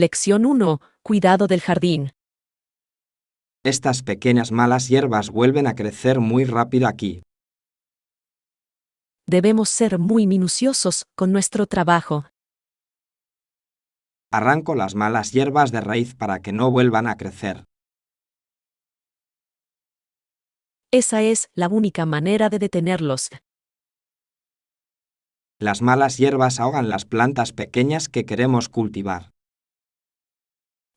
Lección 1. Cuidado del jardín. Estas pequeñas malas hierbas vuelven a crecer muy rápido aquí. Debemos ser muy minuciosos con nuestro trabajo. Arranco las malas hierbas de raíz para que no vuelvan a crecer. Esa es la única manera de detenerlos. Las malas hierbas ahogan las plantas pequeñas que queremos cultivar.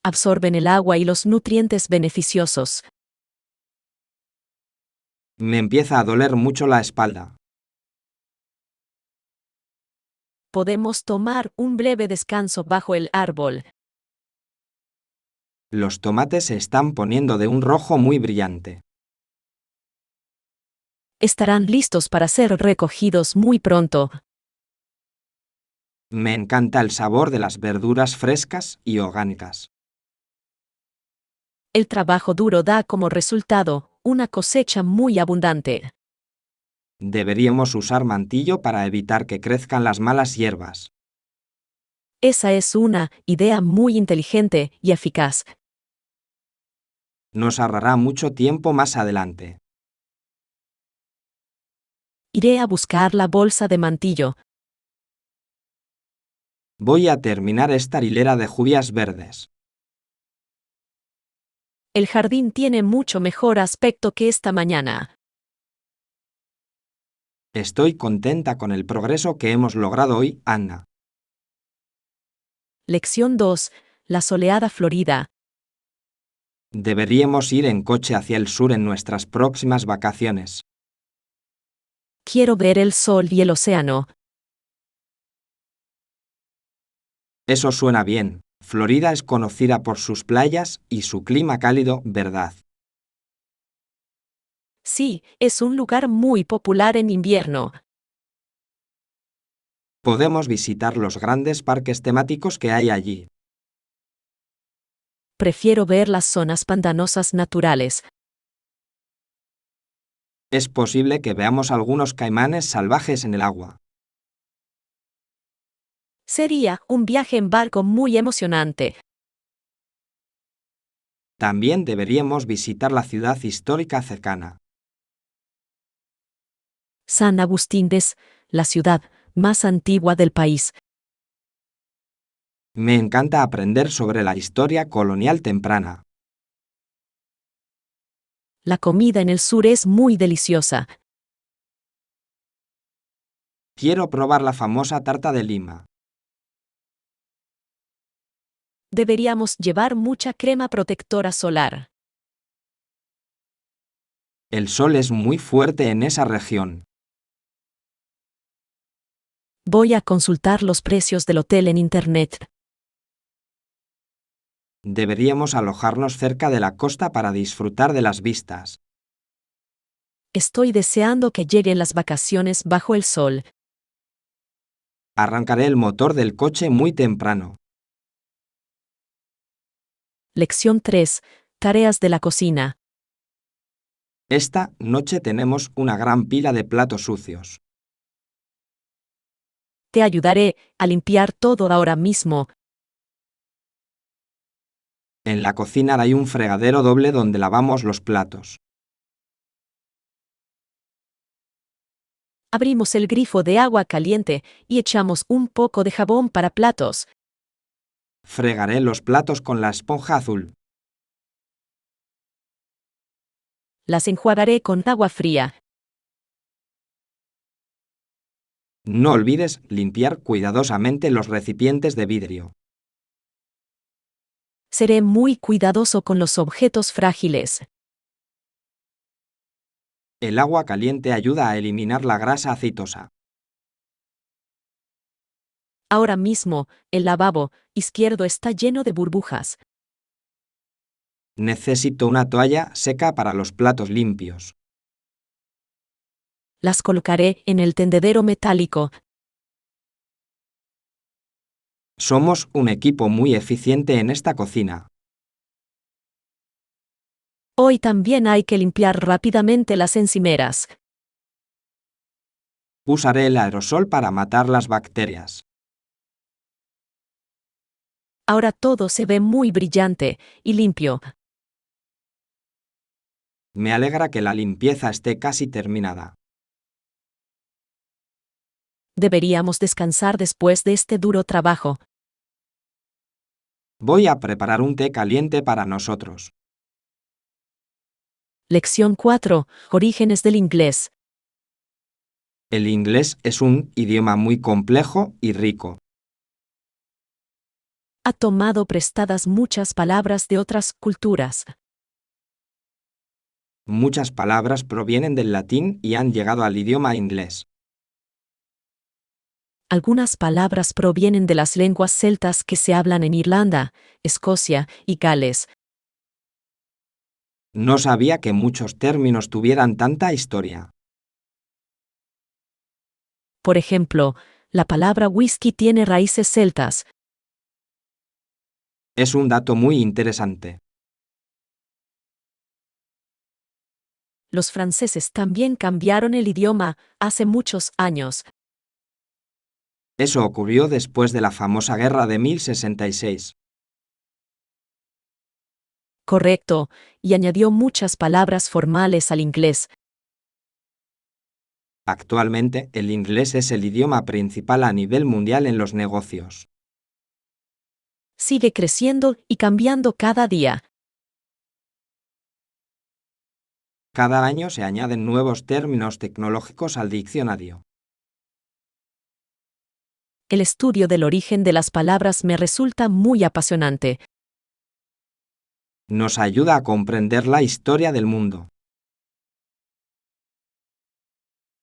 Absorben el agua y los nutrientes beneficiosos. Me empieza a doler mucho la espalda. Podemos tomar un breve descanso bajo el árbol. Los tomates se están poniendo de un rojo muy brillante. Estarán listos para ser recogidos muy pronto. Me encanta el sabor de las verduras frescas y orgánicas. El trabajo duro da como resultado una cosecha muy abundante. Deberíamos usar mantillo para evitar que crezcan las malas hierbas. Esa es una idea muy inteligente y eficaz. Nos ahorrará mucho tiempo más adelante. Iré a buscar la bolsa de mantillo. Voy a terminar esta hilera de judías verdes. El jardín tiene mucho mejor aspecto que esta mañana. Estoy contenta con el progreso que hemos logrado hoy, Anna. Lección 2. La soleada Florida. Deberíamos ir en coche hacia el sur en nuestras próximas vacaciones. Quiero ver el sol y el océano. Eso suena bien. Florida es conocida por sus playas y su clima cálido, ¿verdad? Sí, es un lugar muy popular en invierno. Podemos visitar los grandes parques temáticos que hay allí. Prefiero ver las zonas pantanosas naturales. Es posible que veamos algunos caimanes salvajes en el agua. Sería un viaje en barco muy emocionante. También deberíamos visitar la ciudad histórica cercana. San Agustín es la ciudad más antigua del país. Me encanta aprender sobre la historia colonial temprana. La comida en el sur es muy deliciosa. Quiero probar la famosa tarta de Lima. Deberíamos llevar mucha crema protectora solar. El sol es muy fuerte en esa región. Voy a consultar los precios del hotel en internet. Deberíamos alojarnos cerca de la costa para disfrutar de las vistas. Estoy deseando que lleguen las vacaciones bajo el sol. Arrancaré el motor del coche muy temprano. Lección 3. Tareas de la cocina. Esta noche tenemos una gran pila de platos sucios. Te ayudaré a limpiar todo ahora mismo. En la cocina hay un fregadero doble donde lavamos los platos. Abrimos el grifo de agua caliente y echamos un poco de jabón para platos. Fregaré los platos con la esponja azul. Las enjuagaré con agua fría. No olvides limpiar cuidadosamente los recipientes de vidrio. Seré muy cuidadoso con los objetos frágiles. El agua caliente ayuda a eliminar la grasa aceitosa. Ahora mismo, el lavabo izquierdo está lleno de burbujas. Necesito una toalla seca para los platos limpios. Las colocaré en el tendedero metálico. Somos un equipo muy eficiente en esta cocina. Hoy también hay que limpiar rápidamente las encimeras. Usaré el aerosol para matar las bacterias. Ahora todo se ve muy brillante y limpio. Me alegra que la limpieza esté casi terminada. Deberíamos descansar después de este duro trabajo. Voy a preparar un té caliente para nosotros. Lección 4. Orígenes del inglés. El inglés es un idioma muy complejo y rico. Ha tomado prestadas muchas palabras de otras culturas. Muchas palabras provienen del latín y han llegado al idioma inglés. Algunas palabras provienen de las lenguas celtas que se hablan en Irlanda, Escocia y Gales. No sabía que muchos términos tuvieran tanta historia. Por ejemplo, la palabra whisky tiene raíces celtas. Es un dato muy interesante. Los franceses también cambiaron el idioma hace muchos años. Eso ocurrió después de la famosa guerra de 1066. Correcto, y añadió muchas palabras formales al inglés. Actualmente, el inglés es el idioma principal a nivel mundial en los negocios. Sigue creciendo y cambiando cada día. Cada año se añaden nuevos términos tecnológicos al diccionario. El estudio del origen de las palabras me resulta muy apasionante. Nos ayuda a comprender la historia del mundo.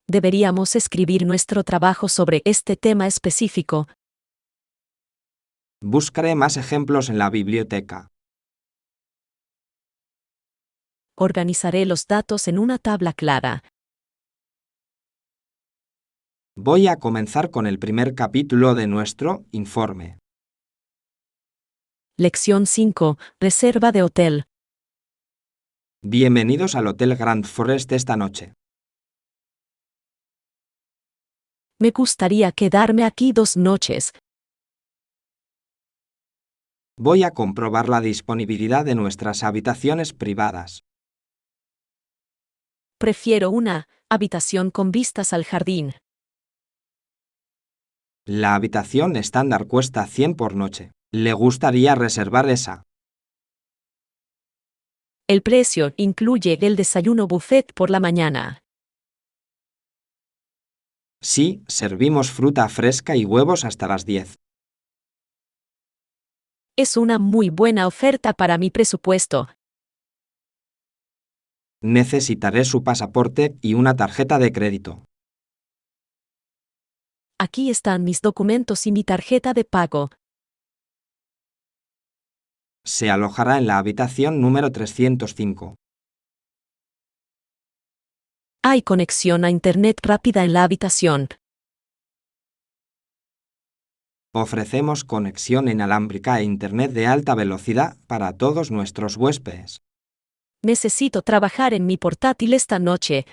Deberíamos escribir nuestro trabajo sobre este tema específico. Buscaré más ejemplos en la biblioteca. Organizaré los datos en una tabla clara. Voy a comenzar con el primer capítulo de nuestro informe. Lección 5. Reserva de hotel. Bienvenidos al Hotel Grand Forest esta noche. Me gustaría quedarme aquí 2 noches. Voy a comprobar la disponibilidad de nuestras habitaciones privadas. Prefiero una habitación con vistas al jardín. La habitación estándar cuesta 100 por noche. ¿Le gustaría reservar esa? El precio incluye el desayuno buffet por la mañana. Sí, servimos fruta fresca y huevos hasta las 10. Es una muy buena oferta para mi presupuesto. Necesitaré su pasaporte y una tarjeta de crédito. Aquí están mis documentos y mi tarjeta de pago. Se alojará en la habitación número 305. Hay conexión a Internet rápida en la habitación. Ofrecemos conexión inalámbrica e Internet de alta velocidad para todos nuestros huéspedes. Necesito trabajar en mi portátil esta noche.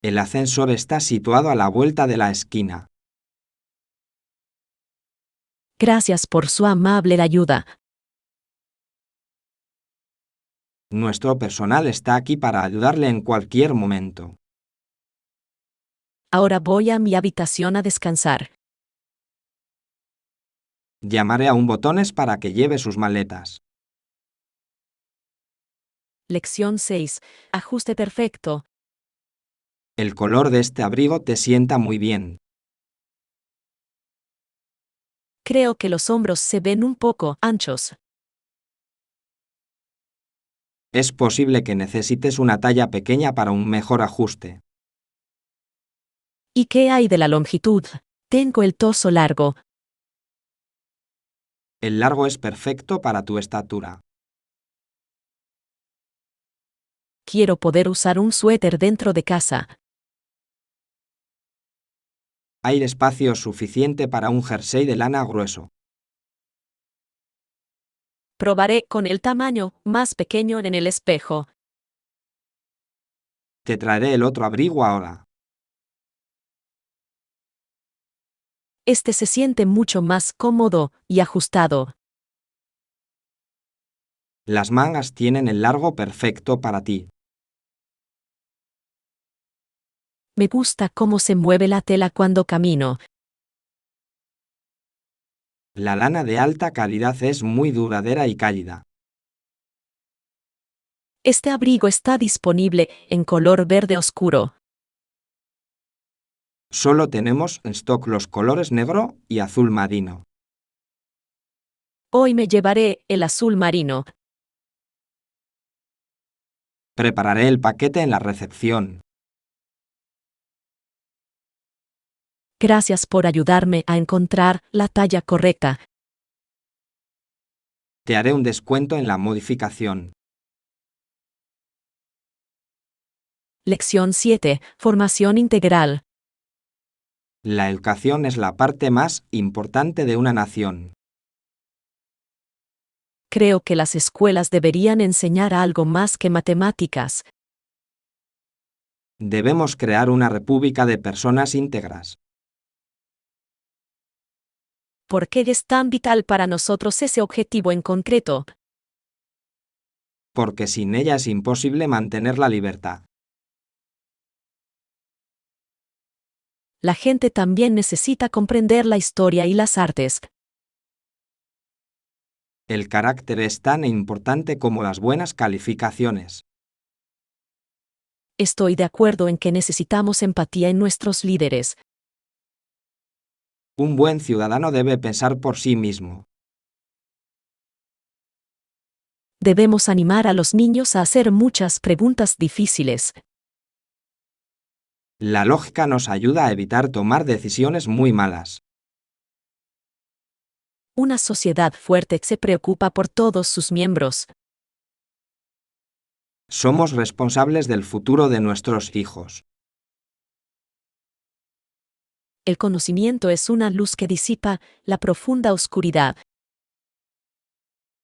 El ascensor está situado a la vuelta de la esquina. Gracias por su amable ayuda. Nuestro personal está aquí para ayudarle en cualquier momento. Ahora voy a mi habitación a descansar. Llamaré a un botones para que lleve sus maletas. Lección 6. Ajuste perfecto. El color de este abrigo te sienta muy bien. Creo que los hombros se ven un poco anchos. Es posible que necesites una talla pequeña para un mejor ajuste. ¿Y qué hay de la longitud? Tengo el torso largo. El largo es perfecto para tu estatura. Quiero poder usar un suéter dentro de casa. Hay espacio suficiente para un jersey de lana grueso. Probaré con el tamaño más pequeño en el espejo. Te traeré el otro abrigo ahora. Este se siente mucho más cómodo y ajustado. Las mangas tienen el largo perfecto para ti. Me gusta cómo se mueve la tela cuando camino. La lana de alta calidad es muy duradera y cálida. Este abrigo está disponible en color verde oscuro. Solo tenemos en stock los colores negro y azul marino. Hoy me llevaré el azul marino. Prepararé el paquete en la recepción. Gracias por ayudarme a encontrar la talla correcta. Te haré un descuento en la modificación. Lección 7. Formación integral. La educación es la parte más importante de una nación. Creo que las escuelas deberían enseñar algo más que matemáticas. Debemos crear una república de personas íntegras. ¿Por qué es tan vital para nosotros ese objetivo en concreto? Porque sin ella es imposible mantener la libertad. La gente también necesita comprender la historia y las artes. El carácter es tan importante como las buenas calificaciones. Estoy de acuerdo en que necesitamos empatía en nuestros líderes. Un buen ciudadano debe pensar por sí mismo. Debemos animar a los niños a hacer muchas preguntas difíciles. La lógica nos ayuda a evitar tomar decisiones muy malas. Una sociedad fuerte se preocupa por todos sus miembros. Somos responsables del futuro de nuestros hijos. El conocimiento es una luz que disipa la profunda oscuridad.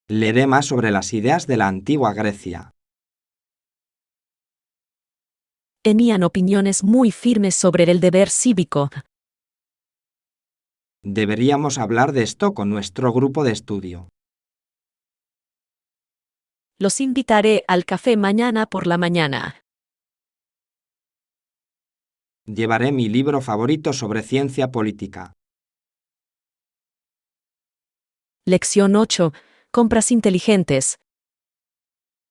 Leeré más sobre las ideas de la antigua Grecia. Tenían opiniones muy firmes sobre el deber cívico. Deberíamos hablar de esto con nuestro grupo de estudio. Los invitaré al café mañana por la mañana. Llevaré mi libro favorito sobre ciencia política. Lección 8. Compras inteligentes.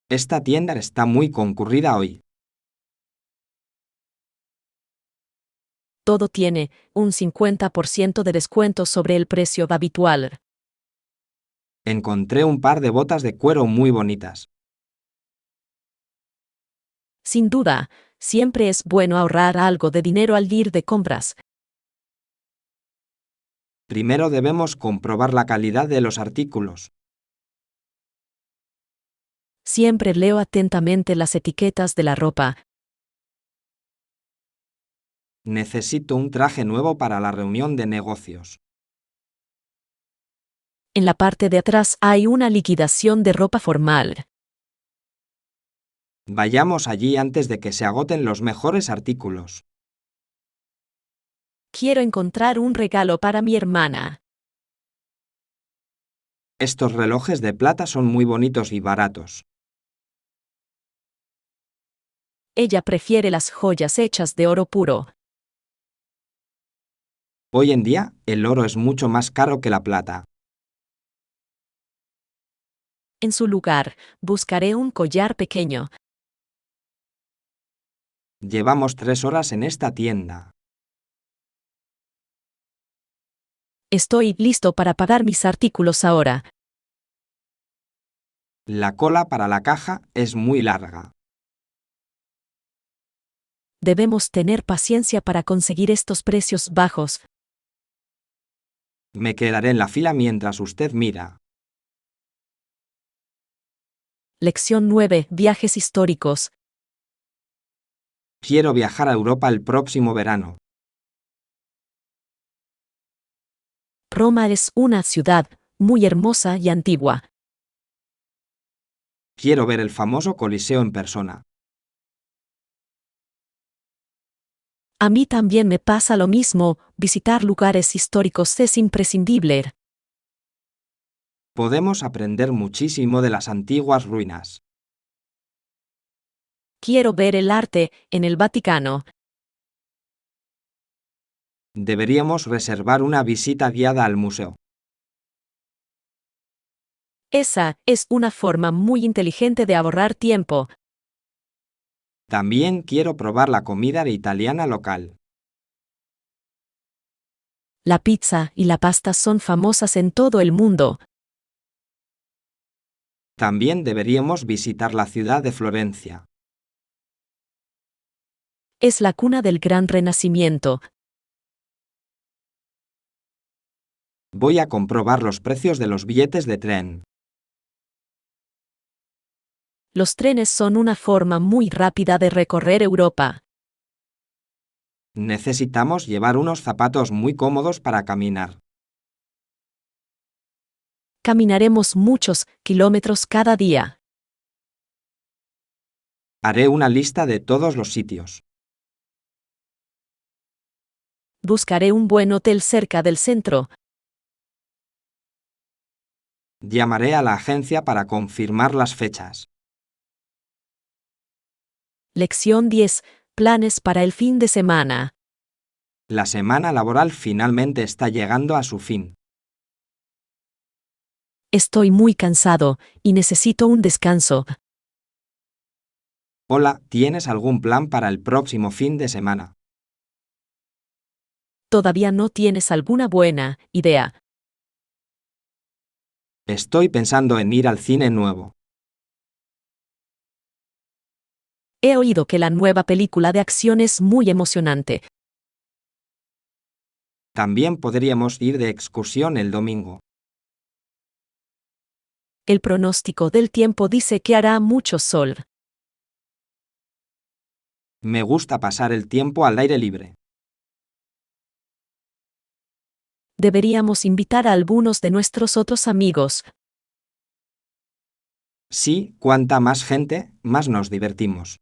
Esta tienda está muy concurrida hoy. Todo tiene un 50% de descuento sobre el precio habitual. Encontré un par de botas de cuero muy bonitas. Sin duda, siempre es bueno ahorrar algo de dinero al ir de compras. Primero debemos comprobar la calidad de los artículos. Siempre leo atentamente las etiquetas de la ropa. Necesito un traje nuevo para la reunión de negocios. En la parte de atrás hay una liquidación de ropa formal. Vayamos allí antes de que se agoten los mejores artículos. Quiero encontrar un regalo para mi hermana. Estos relojes de plata son muy bonitos y baratos. Ella prefiere las joyas hechas de oro puro. Hoy en día, el oro es mucho más caro que la plata. En su lugar, buscaré un collar pequeño. Llevamos 3 horas en esta tienda. Estoy listo para pagar mis artículos ahora. La cola para la caja es muy larga. Debemos tener paciencia para conseguir estos precios bajos. Me quedaré en la fila mientras usted mira. Lección 9. Viajes históricos. Quiero viajar a Europa el próximo verano. Roma es una ciudad muy hermosa y antigua. Quiero ver el famoso Coliseo en persona. A mí también me pasa lo mismo, visitar lugares históricos es imprescindible. Podemos aprender muchísimo de las antiguas ruinas. Quiero ver el arte en el Vaticano. Deberíamos reservar una visita guiada al museo. Esa es una forma muy inteligente de ahorrar tiempo. También quiero probar la comida italiana local. La pizza y la pasta son famosas en todo el mundo. También deberíamos visitar la ciudad de Florencia. Es la cuna del Gran Renacimiento. Voy a comprobar los precios de los billetes de tren. Los trenes son una forma muy rápida de recorrer Europa. Necesitamos llevar unos zapatos muy cómodos para caminar. Caminaremos muchos kilómetros cada día. Haré una lista de todos los sitios. Buscaré un buen hotel cerca del centro. Llamaré a la agencia para confirmar las fechas. Lección 10. Planes para el fin de semana. La semana laboral finalmente está llegando a su fin. Estoy muy cansado y necesito un descanso. Hola, ¿tienes algún plan para el próximo fin de semana? ¿Todavía no tienes alguna buena idea? Estoy pensando en ir al cine nuevo. He oído que la nueva película de acción es muy emocionante. También podríamos ir de excursión el domingo. El pronóstico del tiempo dice que hará mucho sol. Me gusta pasar el tiempo al aire libre. Deberíamos invitar a algunos de nuestros otros amigos. Sí, cuanta más gente, más nos divertimos.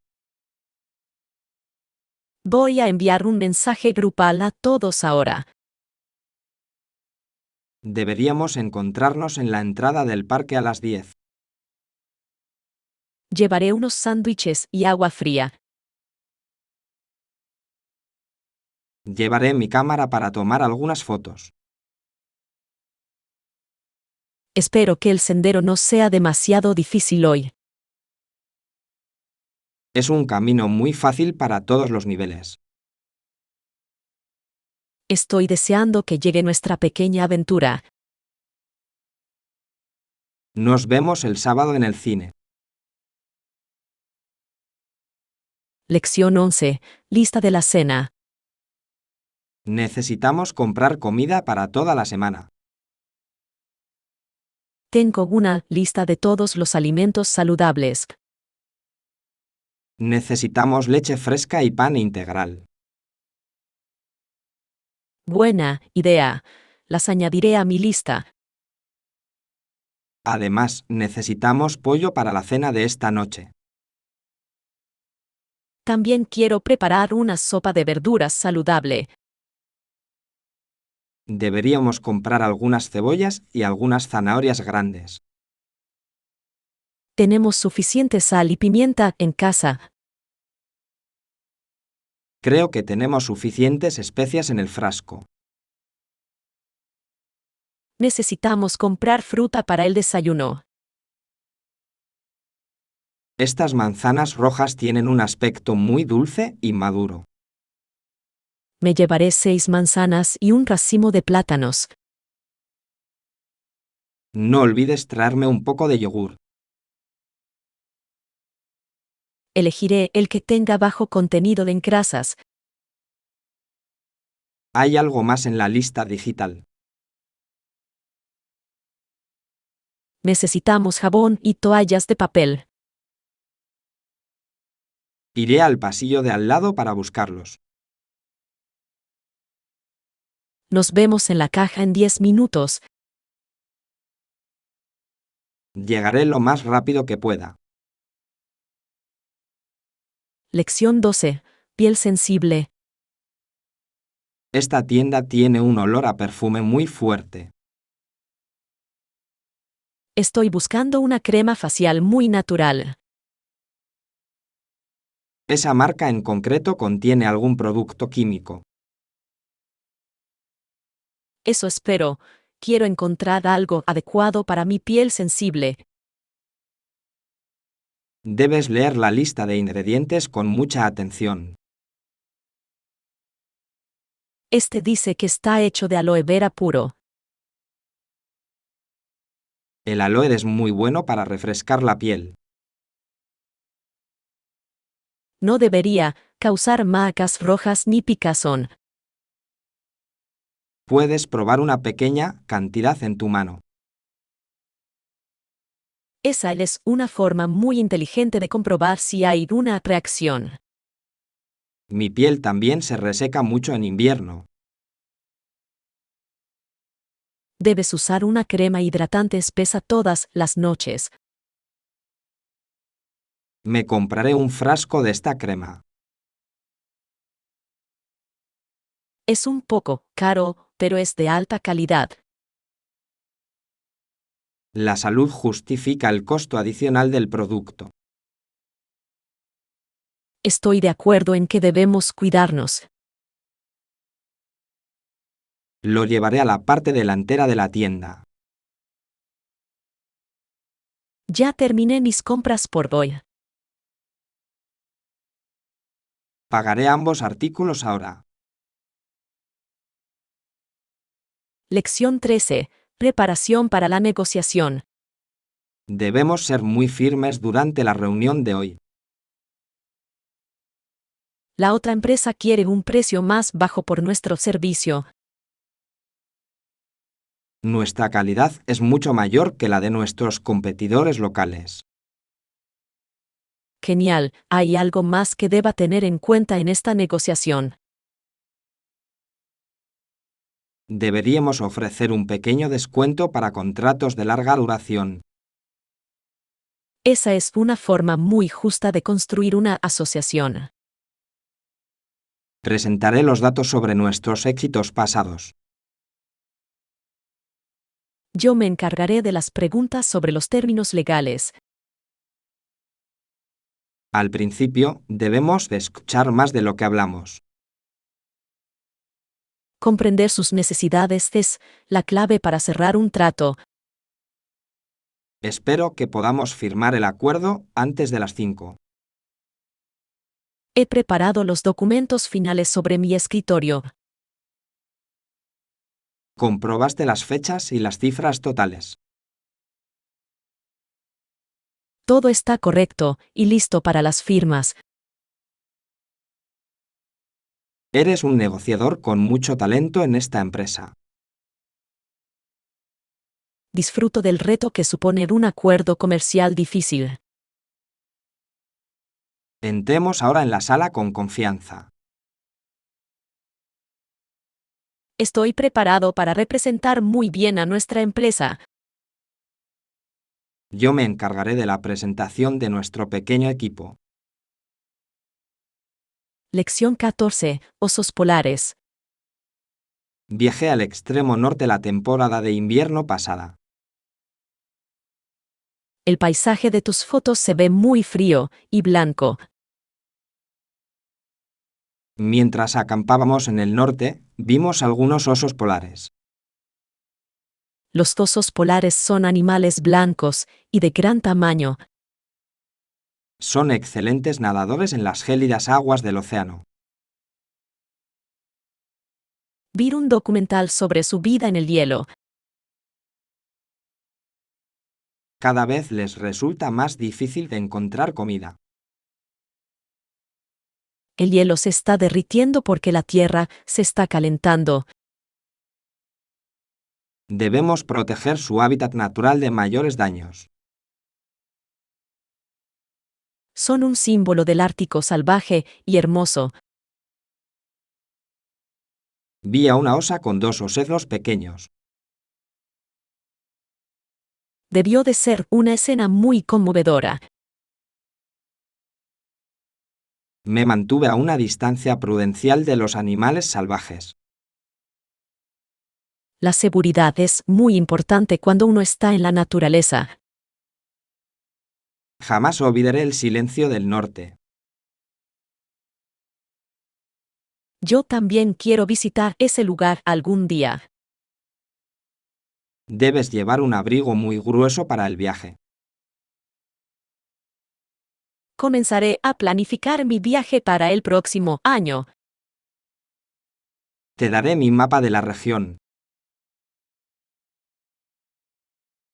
Voy a enviar un mensaje grupal a todos ahora. Deberíamos encontrarnos en la entrada del parque a las 10. Llevaré unos sándwiches y agua fría. Llevaré mi cámara para tomar algunas fotos. Espero que el sendero no sea demasiado difícil hoy. Es un camino muy fácil para todos los niveles. Estoy deseando que llegue nuestra pequeña aventura. Nos vemos el sábado en el cine. Lección 11. Lista de la cena. Necesitamos comprar comida para toda la semana. Tengo una lista de todos los alimentos saludables. Necesitamos leche fresca y pan integral. Buena idea. Las añadiré a mi lista. Además, necesitamos pollo para la cena de esta noche. También quiero preparar una sopa de verduras saludable. Deberíamos comprar algunas cebollas y algunas zanahorias grandes. Tenemos suficiente sal y pimienta en casa. Creo que tenemos suficientes especias en el frasco. Necesitamos comprar fruta para el desayuno. Estas manzanas rojas tienen un aspecto muy dulce y maduro. Me llevaré 6 manzanas y un racimo de plátanos. No olvides traerme un poco de yogur. Elegiré el que tenga bajo contenido de grasas. Hay algo más en la lista digital. Necesitamos jabón y toallas de papel. Iré al pasillo de al lado para buscarlos. Nos vemos en la caja en 10 minutos. Llegaré lo más rápido que pueda. Lección 12. Piel sensible. Esta tienda tiene un olor a perfume muy fuerte. Estoy buscando una crema facial muy natural. Esa marca en concreto contiene algún producto químico. Eso espero. Quiero encontrar algo adecuado para mi piel sensible. Debes leer la lista de ingredientes con mucha atención. Este dice que está hecho de aloe vera puro. El aloe es muy bueno para refrescar la piel. No debería causar marcas rojas ni picazón. Puedes probar una pequeña cantidad en tu mano. Esa es una forma muy inteligente de comprobar si hay una reacción. Mi piel también se reseca mucho en invierno. Debes usar una crema hidratante espesa todas las noches. Me compraré un frasco de esta crema. Es un poco caro, pero es de alta calidad. La salud justifica el costo adicional del producto. Estoy de acuerdo en que debemos cuidarnos. Lo llevaré a la parte delantera de la tienda. Ya terminé mis compras por hoy. Pagaré ambos artículos ahora. Lección 13. Preparación para la negociación. Debemos ser muy firmes durante la reunión de hoy. La otra empresa quiere un precio más bajo por nuestro servicio. Nuestra calidad es mucho mayor que la de nuestros competidores locales. Genial, ¿hay algo más que deba tener en cuenta en esta negociación? Deberíamos ofrecer un pequeño descuento para contratos de larga duración. Esa es una forma muy justa de construir una asociación. Presentaré los datos sobre nuestros éxitos pasados. Yo me encargaré de las preguntas sobre los términos legales. Al principio, debemos de escuchar más de lo que hablamos. Comprender sus necesidades es la clave para cerrar un trato. Espero que podamos firmar el acuerdo antes de las 5. He preparado los documentos finales sobre mi escritorio. ¿Comprobaste las fechas y las cifras totales? Todo está correcto y listo para las firmas. Eres un negociador con mucho talento en esta empresa. Disfruto del reto que supone un acuerdo comercial difícil. Entremos ahora en la sala con confianza. Estoy preparado para representar muy bien a nuestra empresa. Yo me encargaré de la presentación de nuestro pequeño equipo. Lección 14. Osos polares. Viajé al extremo norte la temporada de invierno pasada. El paisaje de tus fotos se ve muy frío y blanco. Mientras acampábamos en el norte, vimos algunos osos polares. Los osos polares son animales blancos y de gran tamaño. Son excelentes nadadores en las gélidas aguas del océano. Vi un documental sobre su vida en el hielo. Cada vez les resulta más difícil de encontrar comida. El hielo se está derritiendo porque la tierra se está calentando. Debemos proteger su hábitat natural de mayores daños. Son un símbolo del Ártico salvaje y hermoso. Vi a una osa con dos oselos pequeños. Debió de ser una escena muy conmovedora. Me mantuve a una distancia prudencial de los animales salvajes. La seguridad es muy importante cuando uno está en la naturaleza. Jamás olvidaré el silencio del norte. Yo también quiero visitar ese lugar algún día. Debes llevar un abrigo muy grueso para el viaje. Comenzaré a planificar mi viaje para el próximo año. Te daré mi mapa de la región.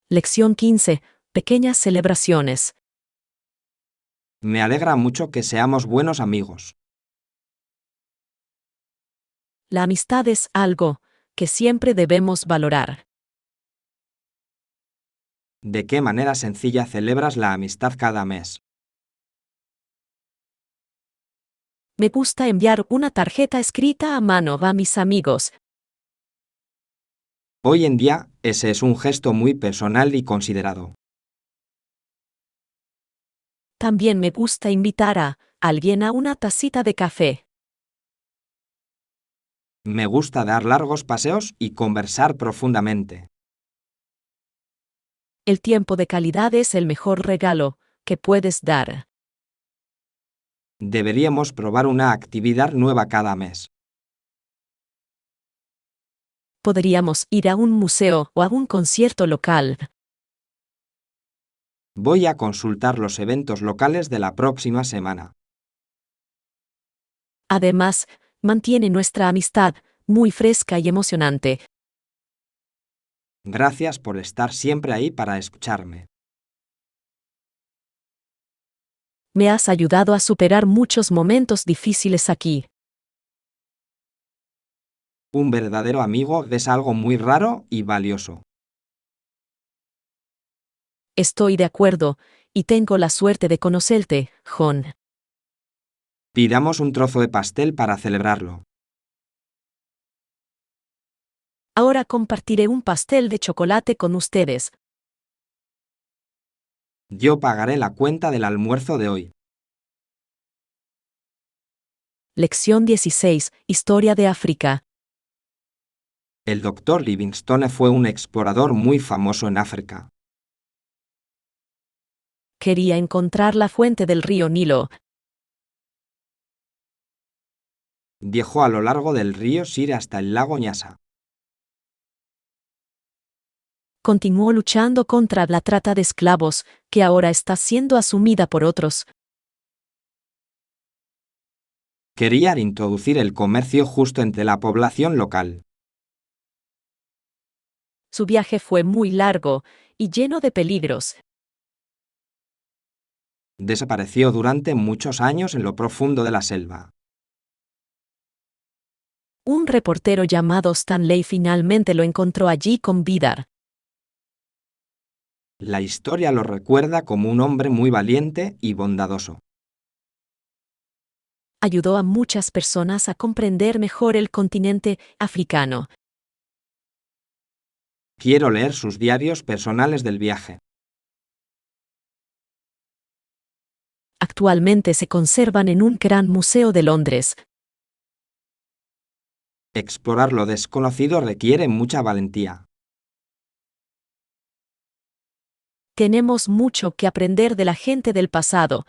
Lección 15. Pequeñas celebraciones. Me alegra mucho que seamos buenos amigos. La amistad es algo que siempre debemos valorar. ¿De qué manera sencilla celebras la amistad cada mes? Me gusta enviar una tarjeta escrita a mano a mis amigos. Hoy en día, ese es un gesto muy personal y considerado. También me gusta invitar a alguien a una tacita de café. Me gusta dar largos paseos y conversar profundamente. El tiempo de calidad es el mejor regalo que puedes dar. Deberíamos probar una actividad nueva cada mes. Podríamos ir a un museo o a un concierto local. Voy a consultar los eventos locales de la próxima semana. Además, mantiene nuestra amistad muy fresca y emocionante. Gracias por estar siempre ahí para escucharme. Me has ayudado a superar muchos momentos difíciles aquí. Un verdadero amigo es algo muy raro y valioso. Estoy de acuerdo, y tengo la suerte de conocerte, John. Pidamos un trozo de pastel para celebrarlo. Ahora compartiré un pastel de chocolate con ustedes. Yo pagaré la cuenta del almuerzo de hoy. Lección 16. Historia de África. El doctor Livingstone fue un explorador muy famoso en África. Quería encontrar la fuente del río Nilo. Viajó a lo largo del río Sir hasta el lago Nyasa. Continuó luchando contra la trata de esclavos, que ahora está siendo asumida por otros. Quería introducir el comercio justo entre la población local. Su viaje fue muy largo y lleno de peligros. Desapareció durante muchos años en lo profundo de la selva. Un reportero llamado Stanley finalmente lo encontró allí con vida. La historia lo recuerda como un hombre muy valiente y bondadoso. Ayudó a muchas personas a comprender mejor el continente africano. Quiero leer sus diarios personales del viaje. Actualmente se conservan en un gran museo de Londres. Explorar lo desconocido requiere mucha valentía. Tenemos mucho que aprender de la gente del pasado.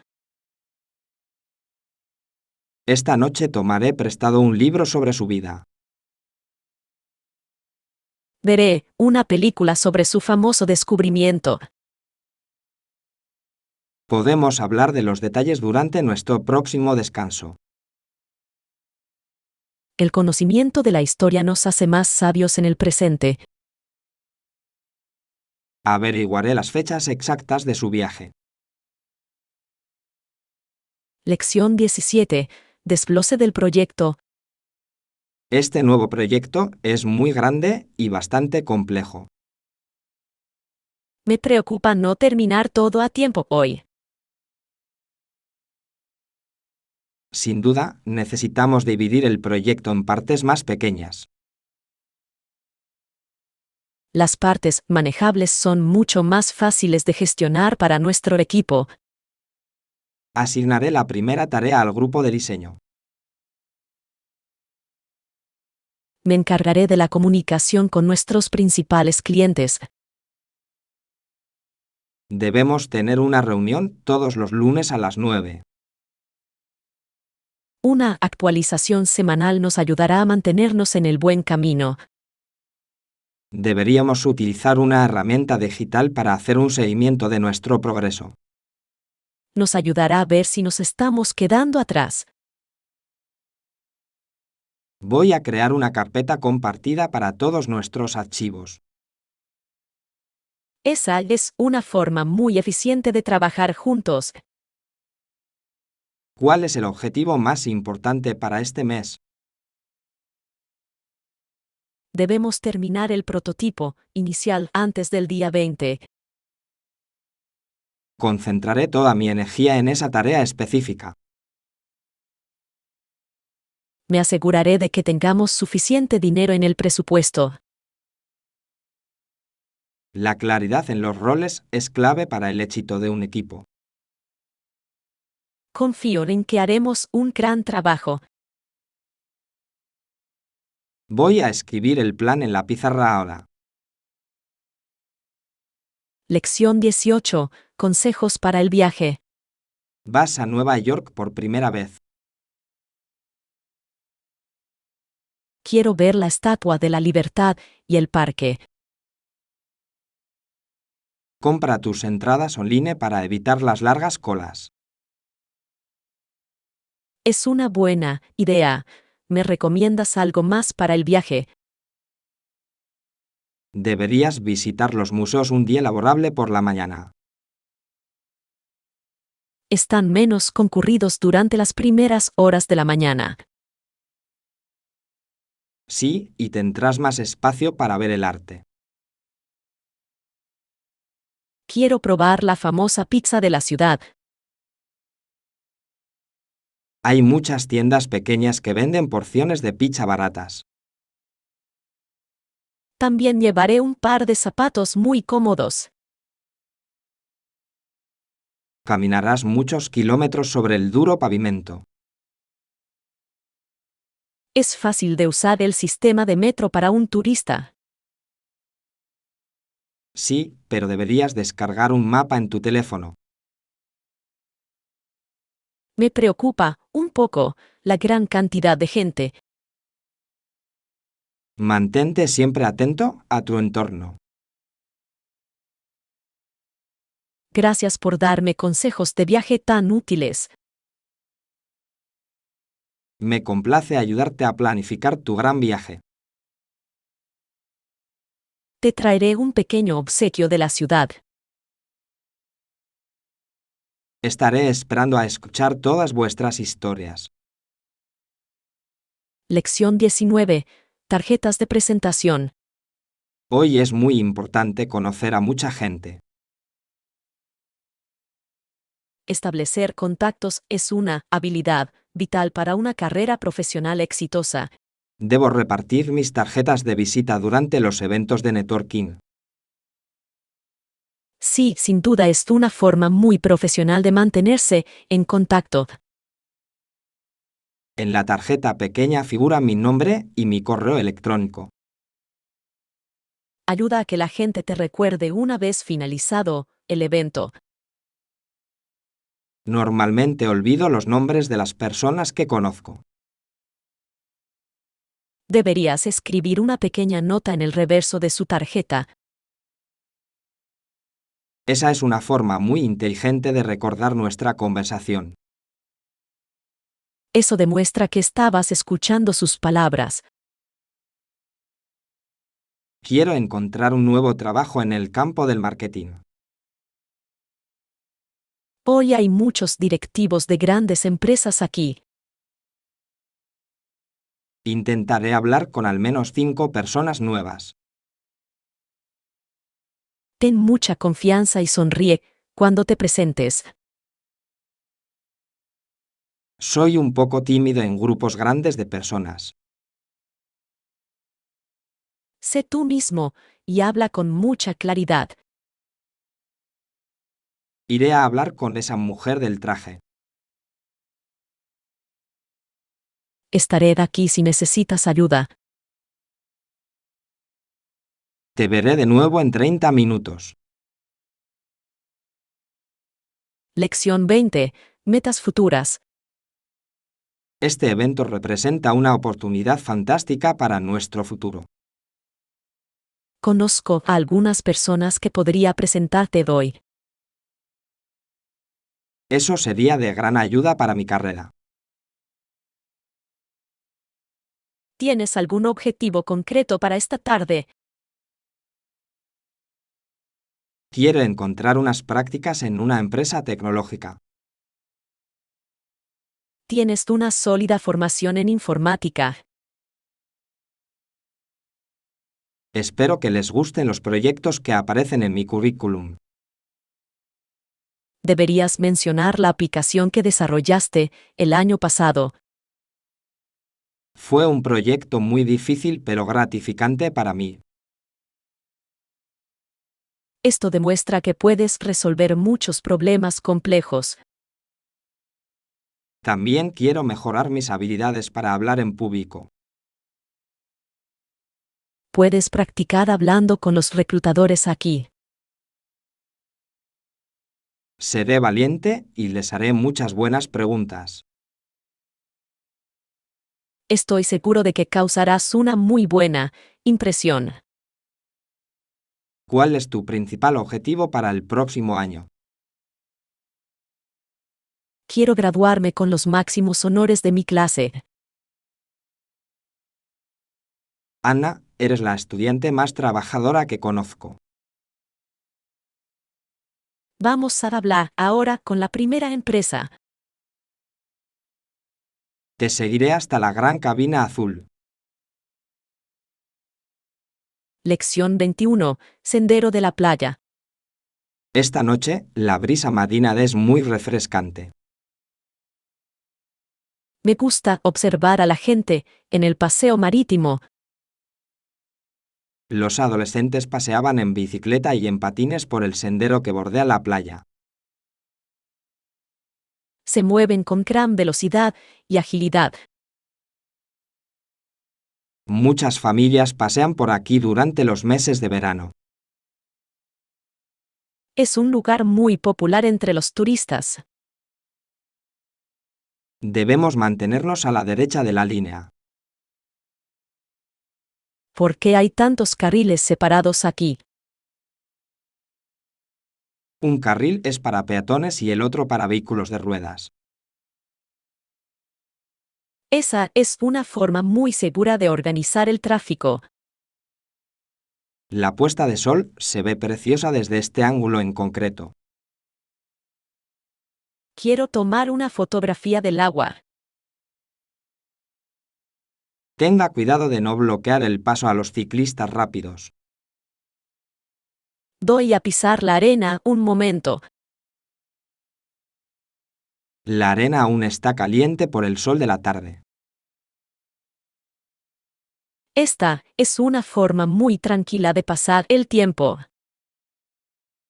Esta noche tomaré prestado un libro sobre su vida. Veré una película sobre su famoso descubrimiento. Podemos hablar de los detalles durante nuestro próximo descanso. El conocimiento de la historia nos hace más sabios en el presente. Averiguaré las fechas exactas de su viaje. Lección 17. Desglose del proyecto. Este nuevo proyecto es muy grande y bastante complejo. Me preocupa no terminar todo a tiempo hoy. Sin duda, necesitamos dividir el proyecto en partes más pequeñas. Las partes manejables son mucho más fáciles de gestionar para nuestro equipo. Asignaré la primera tarea al grupo de diseño. Me encargaré de la comunicación con nuestros principales clientes. Debemos tener una reunión todos los lunes a las 9. Una actualización semanal nos ayudará a mantenernos en el buen camino. Deberíamos utilizar una herramienta digital para hacer un seguimiento de nuestro progreso. Nos ayudará a ver si nos estamos quedando atrás. Voy a crear una carpeta compartida para todos nuestros archivos. Esa es una forma muy eficiente de trabajar juntos. ¿Cuál es el objetivo más importante para este mes? Debemos terminar el prototipo inicial antes del día 20. Concentraré toda mi energía en esa tarea específica. Me aseguraré de que tengamos suficiente dinero en el presupuesto. La claridad en los roles es clave para el éxito de un equipo. Confío en que haremos un gran trabajo. Voy a escribir el plan en la pizarra ahora. Lección 18. Consejos para el viaje. Vas a Nueva York por primera vez. Quiero ver la Estatua de la Libertad y el parque. Compra tus entradas online para evitar las largas colas. Es una buena idea. ¿Me recomiendas algo más para el viaje? Deberías visitar los museos un día laborable por la mañana. Están menos concurridos durante las primeras horas de la mañana. Sí, y tendrás más espacio para ver el arte. Quiero probar la famosa pizza de la ciudad. Hay muchas tiendas pequeñas que venden porciones de pizza baratas. También llevaré un par de zapatos muy cómodos. Caminarás muchos kilómetros sobre el duro pavimento. Es fácil de usar el sistema de metro para un turista. Sí, pero deberías descargar un mapa en tu teléfono. Me preocupa, un poco, la gran cantidad de gente. Mantente siempre atento a tu entorno. Gracias por darme consejos de viaje tan útiles. Me complace ayudarte a planificar tu gran viaje. Te traeré un pequeño obsequio de la ciudad. Estaré esperando a escuchar todas vuestras historias. Lección 19. Tarjetas de presentación. Hoy es muy importante conocer a mucha gente. Establecer contactos es una habilidad vital para una carrera profesional exitosa. Debo repartir mis tarjetas de visita durante los eventos de networking. Sí, sin duda es una forma muy profesional de mantenerse en contacto. En la tarjeta pequeña figura mi nombre y mi correo electrónico. Ayuda a que la gente te recuerde una vez finalizado el evento. Normalmente olvido los nombres de las personas que conozco. Deberías escribir una pequeña nota en el reverso de su tarjeta. Esa es una forma muy inteligente de recordar nuestra conversación. Eso demuestra que estabas escuchando sus palabras. Quiero encontrar un nuevo trabajo en el campo del marketing. Hoy hay muchos directivos de grandes empresas aquí. Intentaré hablar con al menos 5 personas nuevas. Ten mucha confianza y sonríe cuando te presentes. Soy un poco tímido en grupos grandes de personas. Sé tú mismo y habla con mucha claridad. Iré a hablar con esa mujer del traje. Estaré aquí si necesitas ayuda. Te veré de nuevo en 30 minutos. Lección 20. Metas futuras. Este evento representa una oportunidad fantástica para nuestro futuro. Conozco a algunas personas que podría presentarte hoy. Eso sería de gran ayuda para mi carrera. ¿Tienes algún objetivo concreto para esta tarde? Quiero encontrar unas prácticas en una empresa tecnológica. ¿Tienes una sólida formación en informática? Espero que les gusten los proyectos que aparecen en mi currículum. Deberías mencionar la aplicación que desarrollaste el año pasado. Fue un proyecto muy difícil pero gratificante para mí. Esto demuestra que puedes resolver muchos problemas complejos. También quiero mejorar mis habilidades para hablar en público. Puedes practicar hablando con los reclutadores aquí. Seré valiente y les haré muchas buenas preguntas. Estoy seguro de que causarás una muy buena impresión. ¿Cuál es tu principal objetivo para el próximo año? Quiero graduarme con los máximos honores de mi clase. Ana, eres la estudiante más trabajadora que conozco. Vamos a hablar ahora con la primera empresa. Te seguiré hasta la gran cabina azul. Lección 21. Sendero de la playa. Esta noche, la brisa marina es muy refrescante. Me gusta observar a la gente en el paseo marítimo. Los adolescentes paseaban en bicicleta y en patines por el sendero que bordea la playa. Se mueven con gran velocidad y agilidad. Muchas familias pasean por aquí durante los meses de verano. Es un lugar muy popular entre los turistas. Debemos mantenernos a la derecha de la línea. ¿Por qué hay tantos carriles separados aquí? Un carril es para peatones y el otro para vehículos de ruedas. Esa es una forma muy segura de organizar el tráfico. La puesta de sol se ve preciosa desde este ángulo en concreto. Quiero tomar una fotografía del agua. Tenga cuidado de no bloquear el paso a los ciclistas rápidos. Doy a pisar la arena un momento. La arena aún está caliente por el sol de la tarde. Esta es una forma muy tranquila de pasar el tiempo.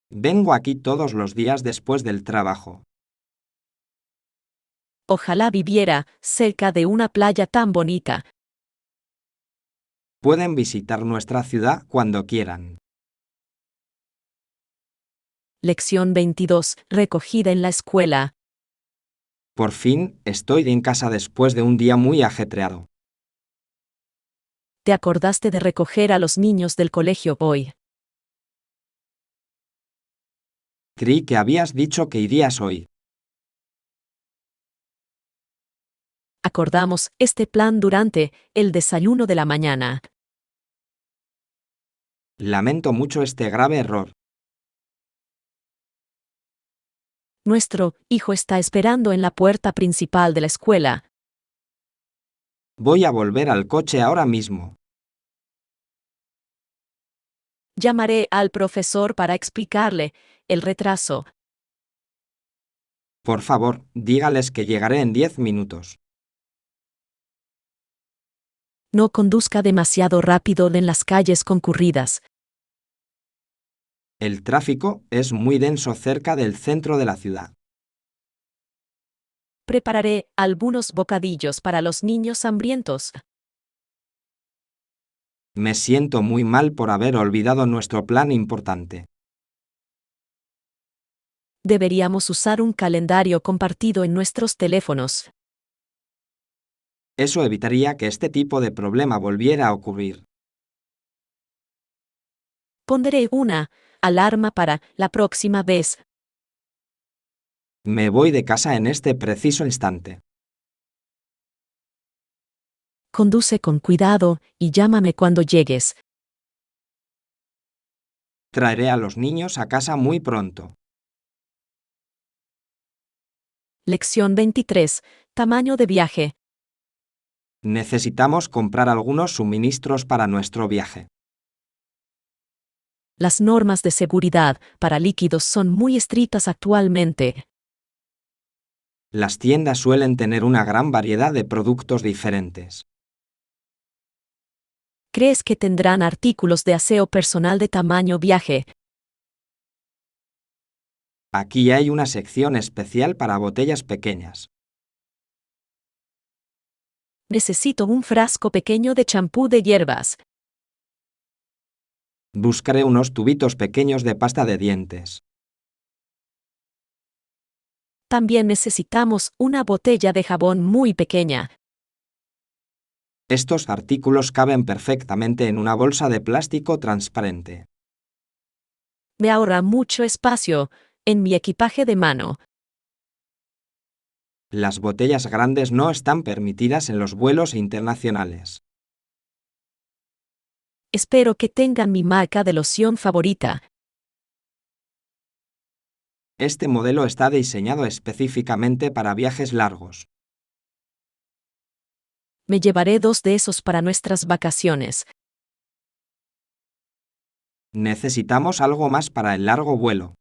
Vengo aquí todos los días después del trabajo. Ojalá viviera cerca de una playa tan bonita. Pueden visitar nuestra ciudad cuando quieran. Lección 22. Recogida en la escuela. Por fin, estoy en casa después de un día muy ajetreado. ¿Te acordaste de recoger a los niños del colegio hoy? Creí que habías dicho que irías hoy. Acordamos este plan durante el desayuno de la mañana. Lamento mucho este grave error. Nuestro hijo está esperando en la puerta principal de la escuela. Voy a volver al coche ahora mismo. Llamaré al profesor para explicarle el retraso. Por favor, dígales que llegaré en 10 minutos. No conduzca demasiado rápido en las calles concurridas. El tráfico es muy denso cerca del centro de la ciudad. Prepararé algunos bocadillos para los niños hambrientos. Me siento muy mal por haber olvidado nuestro plan importante. Deberíamos usar un calendario compartido en nuestros teléfonos. Eso evitaría que este tipo de problema volviera a ocurrir. Pondré una alarma para la próxima vez. Me voy de casa en este preciso instante. Conduce con cuidado y llámame cuando llegues. Traeré a los niños a casa muy pronto. Lección 23. Tamaño de viaje. Necesitamos comprar algunos suministros para nuestro viaje. Las normas de seguridad para líquidos son muy estrictas actualmente. Las tiendas suelen tener una gran variedad de productos diferentes. ¿Crees que tendrán artículos de aseo personal de tamaño viaje? Aquí hay una sección especial para botellas pequeñas. Necesito un frasco pequeño de champú de hierbas. Buscaré unos tubitos pequeños de pasta de dientes. También necesitamos una botella de jabón muy pequeña. Estos artículos caben perfectamente en una bolsa de plástico transparente. Me ahorra mucho espacio en mi equipaje de mano. Las botellas grandes no están permitidas en los vuelos internacionales. Espero que tengan mi marca de loción favorita. Este modelo está diseñado específicamente para viajes largos. Me llevaré 2 de esos para nuestras vacaciones. Necesitamos algo más para el largo vuelo.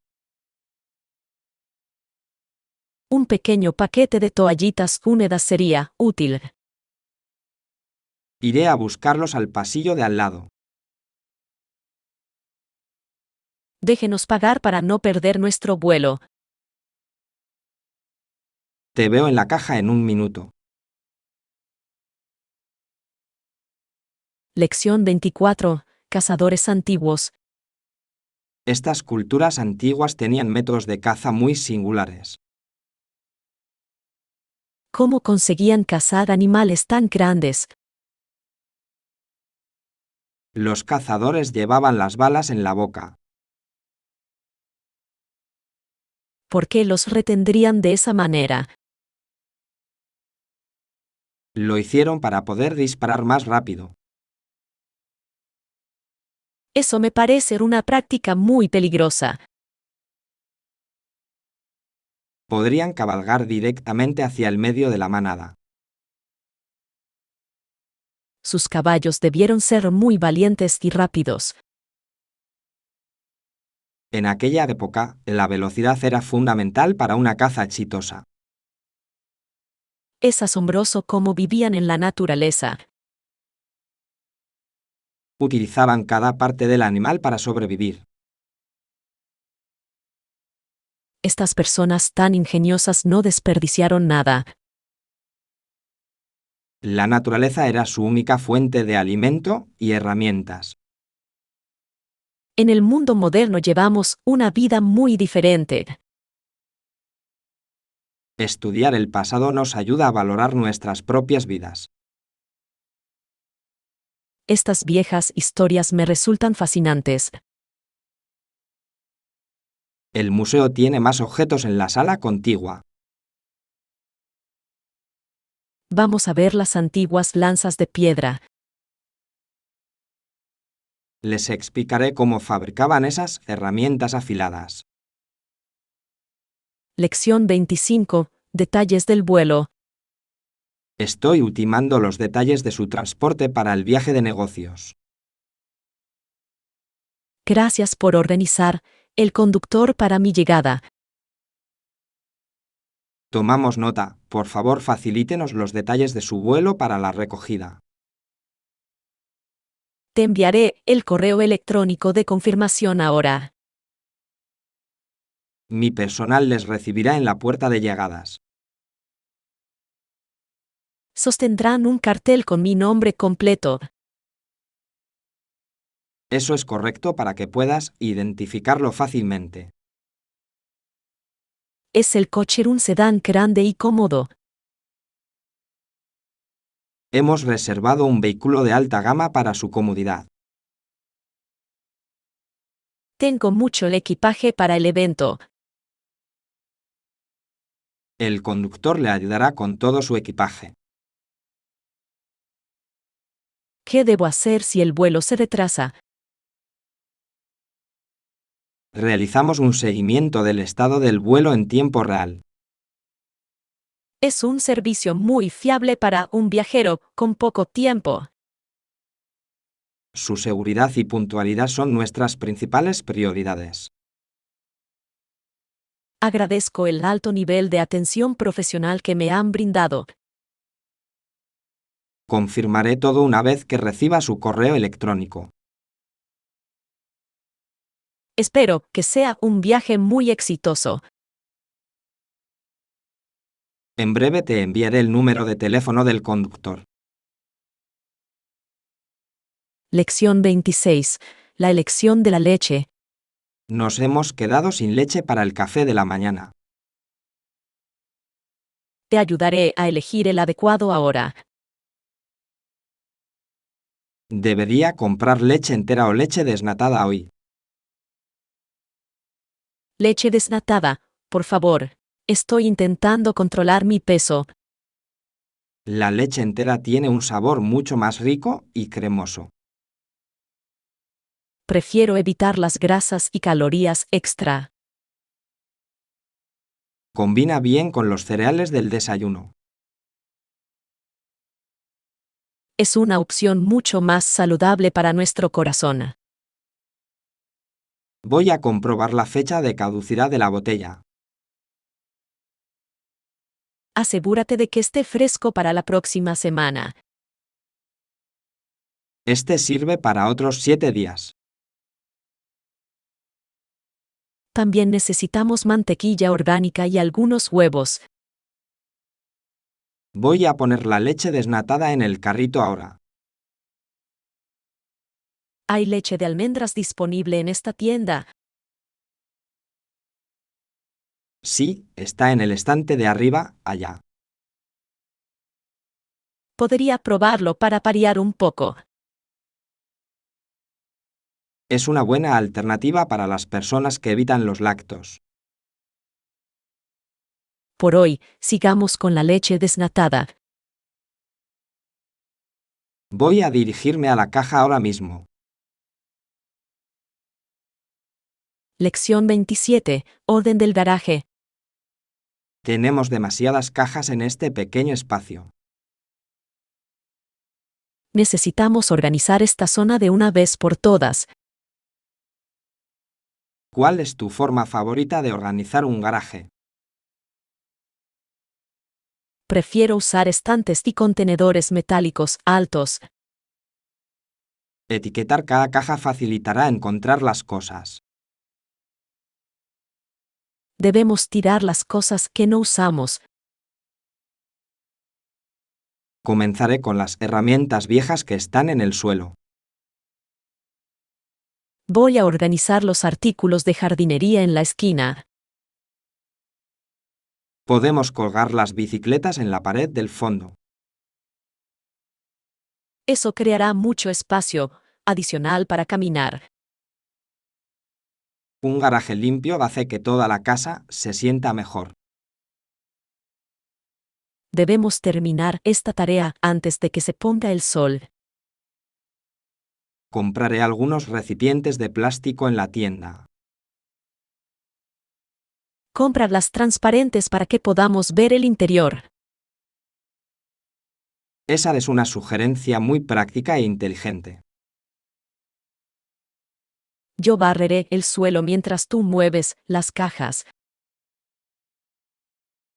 Un pequeño paquete de toallitas húmedas sería útil. Iré a buscarlos al pasillo de al lado. Déjenos pagar para no perder nuestro vuelo. Te veo en la caja en un minuto. Lección 24. Cazadores antiguos. Estas culturas antiguas tenían métodos de caza muy singulares. ¿Cómo conseguían cazar animales tan grandes? Los cazadores llevaban las balas en la boca. ¿Por qué los retendrían de esa manera? Lo hicieron para poder disparar más rápido. Eso me parece una práctica muy peligrosa. Podrían cabalgar directamente hacia el medio de la manada. Sus caballos debieron ser muy valientes y rápidos. En aquella época, la velocidad era fundamental para una caza exitosa. Es asombroso cómo vivían en la naturaleza. Utilizaban cada parte del animal para sobrevivir. Estas personas tan ingeniosas no desperdiciaron nada. La naturaleza era su única fuente de alimento y herramientas. En el mundo moderno llevamos una vida muy diferente. Estudiar el pasado nos ayuda a valorar nuestras propias vidas. Estas viejas historias me resultan fascinantes. El museo tiene más objetos en la sala contigua. Vamos a ver las antiguas lanzas de piedra. Les explicaré cómo fabricaban esas herramientas afiladas. Lección 25. Detalles del vuelo. Estoy ultimando los detalles de su transporte para el viaje de negocios. Gracias por organizar el conductor para mi llegada. Tomamos nota, por favor facilítenos los detalles de su vuelo para la recogida. Te enviaré el correo electrónico de confirmación ahora. Mi personal les recibirá en la puerta de llegadas. Sostendrán un cartel con mi nombre completo. Eso es correcto para que puedas identificarlo fácilmente. Es el coche un sedán grande y cómodo. Hemos reservado un vehículo de alta gama para su comodidad. Tengo mucho equipaje para el evento. El conductor le ayudará con todo su equipaje. ¿Qué debo hacer si el vuelo se retrasa? Realizamos un seguimiento del estado del vuelo en tiempo real. Es un servicio muy fiable para un viajero con poco tiempo. Su seguridad y puntualidad son nuestras principales prioridades. Agradezco el alto nivel de atención profesional que me han brindado. Confirmaré todo una vez que reciba su correo electrónico. Espero que sea un viaje muy exitoso. En breve te enviaré el número de teléfono del conductor. Lección 26. La elección de la leche. Nos hemos quedado sin leche para el café de la mañana. Te ayudaré a elegir el adecuado ahora. Debería comprar leche entera o leche desnatada hoy. Leche desnatada, por favor. Estoy intentando controlar mi peso. La leche entera tiene un sabor mucho más rico y cremoso. Prefiero evitar las grasas y calorías extra. Combina bien con los cereales del desayuno. Es una opción mucho más saludable para nuestro corazón. Voy a comprobar la fecha de caducidad de la botella. Asegúrate de que esté fresco para la próxima semana. Este sirve para otros 7 días. También necesitamos mantequilla orgánica y algunos huevos. Voy a poner la leche desnatada en el carrito ahora. Hay leche de almendras disponible en esta tienda. Sí, está en el estante de arriba, allá. Podría probarlo para variar un poco. Es una buena alternativa para las personas que evitan los lácteos. Por hoy, sigamos con la leche desnatada. Voy a dirigirme a la caja ahora mismo. Lección 27. Orden del garaje. Tenemos demasiadas cajas en este pequeño espacio. Necesitamos organizar esta zona de una vez por todas. ¿Cuál es tu forma favorita de organizar un garaje? Prefiero usar estantes y contenedores metálicos altos. Etiquetar cada caja facilitará encontrar las cosas. Debemos tirar las cosas que no usamos. Comenzaré con las herramientas viejas que están en el suelo. Voy a organizar los artículos de jardinería en la esquina. Podemos colgar las bicicletas en la pared del fondo. Eso creará mucho espacio adicional para caminar. Un garaje limpio hace que toda la casa se sienta mejor. Debemos terminar esta tarea antes de que se ponga el sol. Compraré algunos recipientes de plástico en la tienda. Compra las transparentes para que podamos ver el interior. Esa es una sugerencia muy práctica e inteligente. Yo barreré el suelo mientras tú mueves las cajas.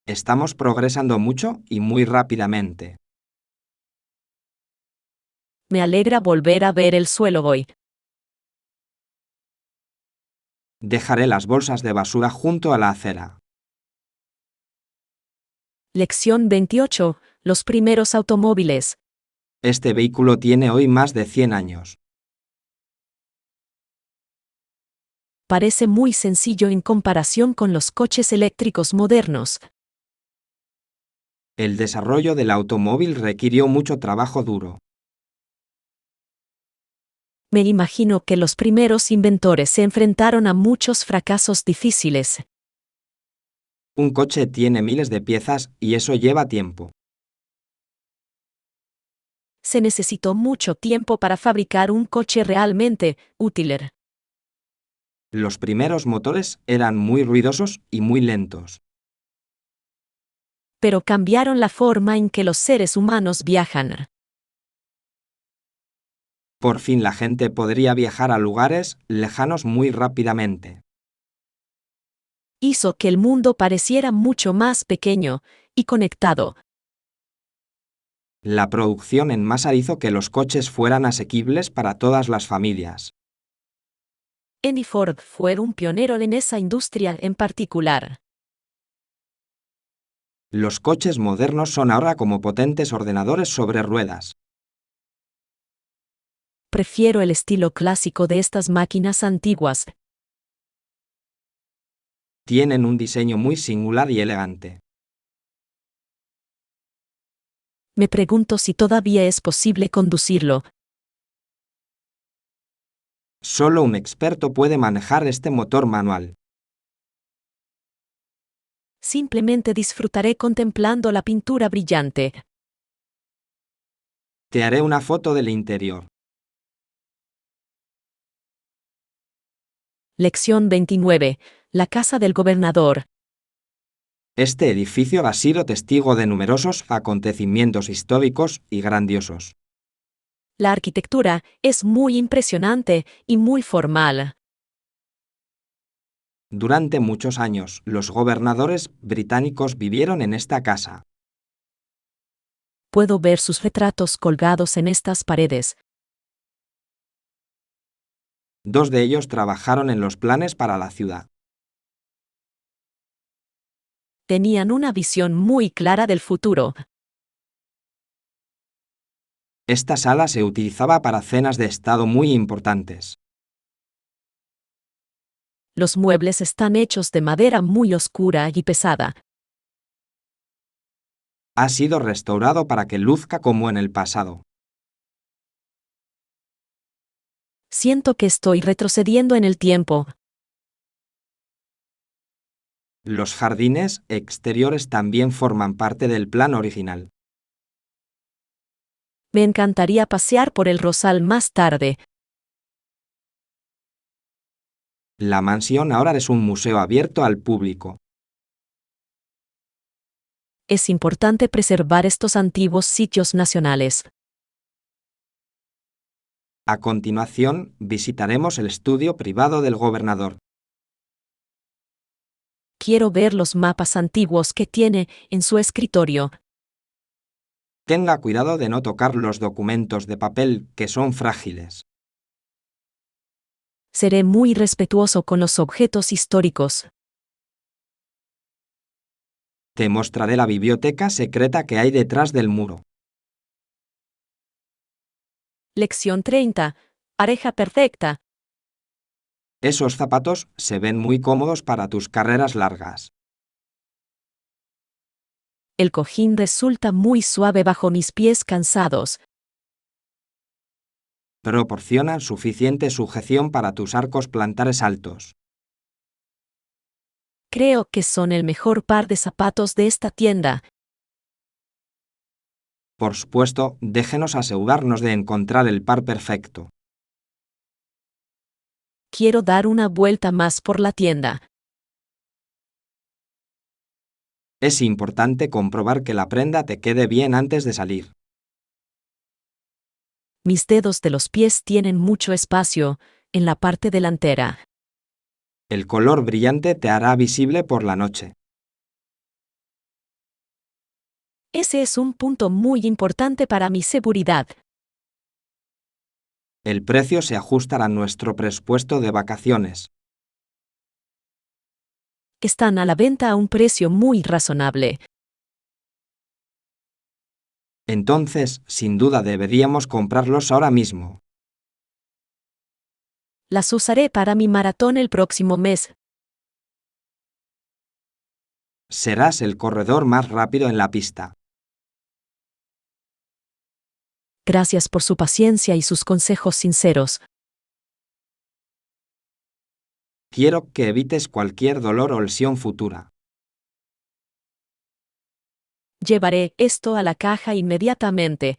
Estamos progresando mucho y muy rápidamente. Me alegra volver a ver el suelo hoy. Dejaré las bolsas de basura junto a la acera. Lección 28. Los primeros automóviles. Este vehículo tiene hoy más de 100 años. parece muy sencillo en comparación con los coches eléctricos modernos. El desarrollo del automóvil requirió mucho trabajo duro. Me imagino que los primeros inventores se enfrentaron a muchos fracasos difíciles. Un coche tiene miles de piezas y eso lleva tiempo. Se necesitó mucho tiempo para fabricar un coche realmente útil. Los primeros motores eran muy ruidosos y muy lentos. Pero cambiaron la forma en que los seres humanos viajan. Por fin la gente podría viajar a lugares lejanos muy rápidamente. Hizo que el mundo pareciera mucho más pequeño y conectado. La producción en masa hizo que los coches fueran asequibles para todas las familias. Henry Ford fue un pionero en esa industria en particular. Los coches modernos son ahora como potentes ordenadores sobre ruedas. Prefiero el estilo clásico de estas máquinas antiguas. Tienen un diseño muy singular y elegante. Me pregunto si todavía es posible conducirlo. Solo un experto puede manejar este motor manual. Simplemente disfrutaré contemplando la pintura brillante. Te haré una foto del interior. Lección 29. La casa del gobernador. Este edificio ha sido testigo de numerosos acontecimientos históricos y grandiosos. La arquitectura es muy impresionante y muy formal. Durante muchos años, los gobernadores británicos vivieron en esta casa. Puedo ver sus retratos colgados en estas paredes. Dos de ellos trabajaron en los planes para la ciudad. Tenían una visión muy clara del futuro. Esta sala se utilizaba para cenas de estado muy importantes. Los muebles están hechos de madera muy oscura y pesada. Ha sido restaurado para que luzca como en el pasado. Siento que estoy retrocediendo en el tiempo. Los jardines exteriores también forman parte del plan original. Me encantaría pasear por el Rosal más tarde. La mansión ahora es un museo abierto al público. Es importante preservar estos antiguos sitios nacionales. A continuación, visitaremos el estudio privado del gobernador. Quiero ver los mapas antiguos que tiene en su escritorio. Tenga cuidado de no tocar los documentos de papel que son frágiles. Seré muy respetuoso con los objetos históricos. Te mostraré la biblioteca secreta que hay detrás del muro. Lección 30. Pareja perfecta. Esos zapatos se ven muy cómodos para tus carreras largas. El cojín resulta muy suave bajo mis pies cansados. Proporcionan suficiente sujeción para tus arcos plantares altos. Creo que son el mejor par de zapatos de esta tienda. Por supuesto, déjenos asegurarnos de encontrar el par perfecto. Quiero dar una vuelta más por la tienda. Es importante comprobar que la prenda te quede bien antes de salir. Mis dedos de los pies tienen mucho espacio en la parte delantera. El color brillante te hará visible por la noche. Ese es un punto muy importante para mi seguridad. El precio se ajustará a nuestro presupuesto de vacaciones. Están a la venta a un precio muy razonable. Entonces, sin duda deberíamos comprarlos ahora mismo. Las usaré para mi maratón el próximo mes. Serás el corredor más rápido en la pista. Gracias por su paciencia y sus consejos sinceros. Quiero que evites cualquier dolor o lesión futura. Llevaré esto a la caja inmediatamente.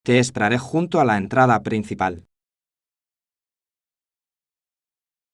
Te esperaré junto a la entrada principal.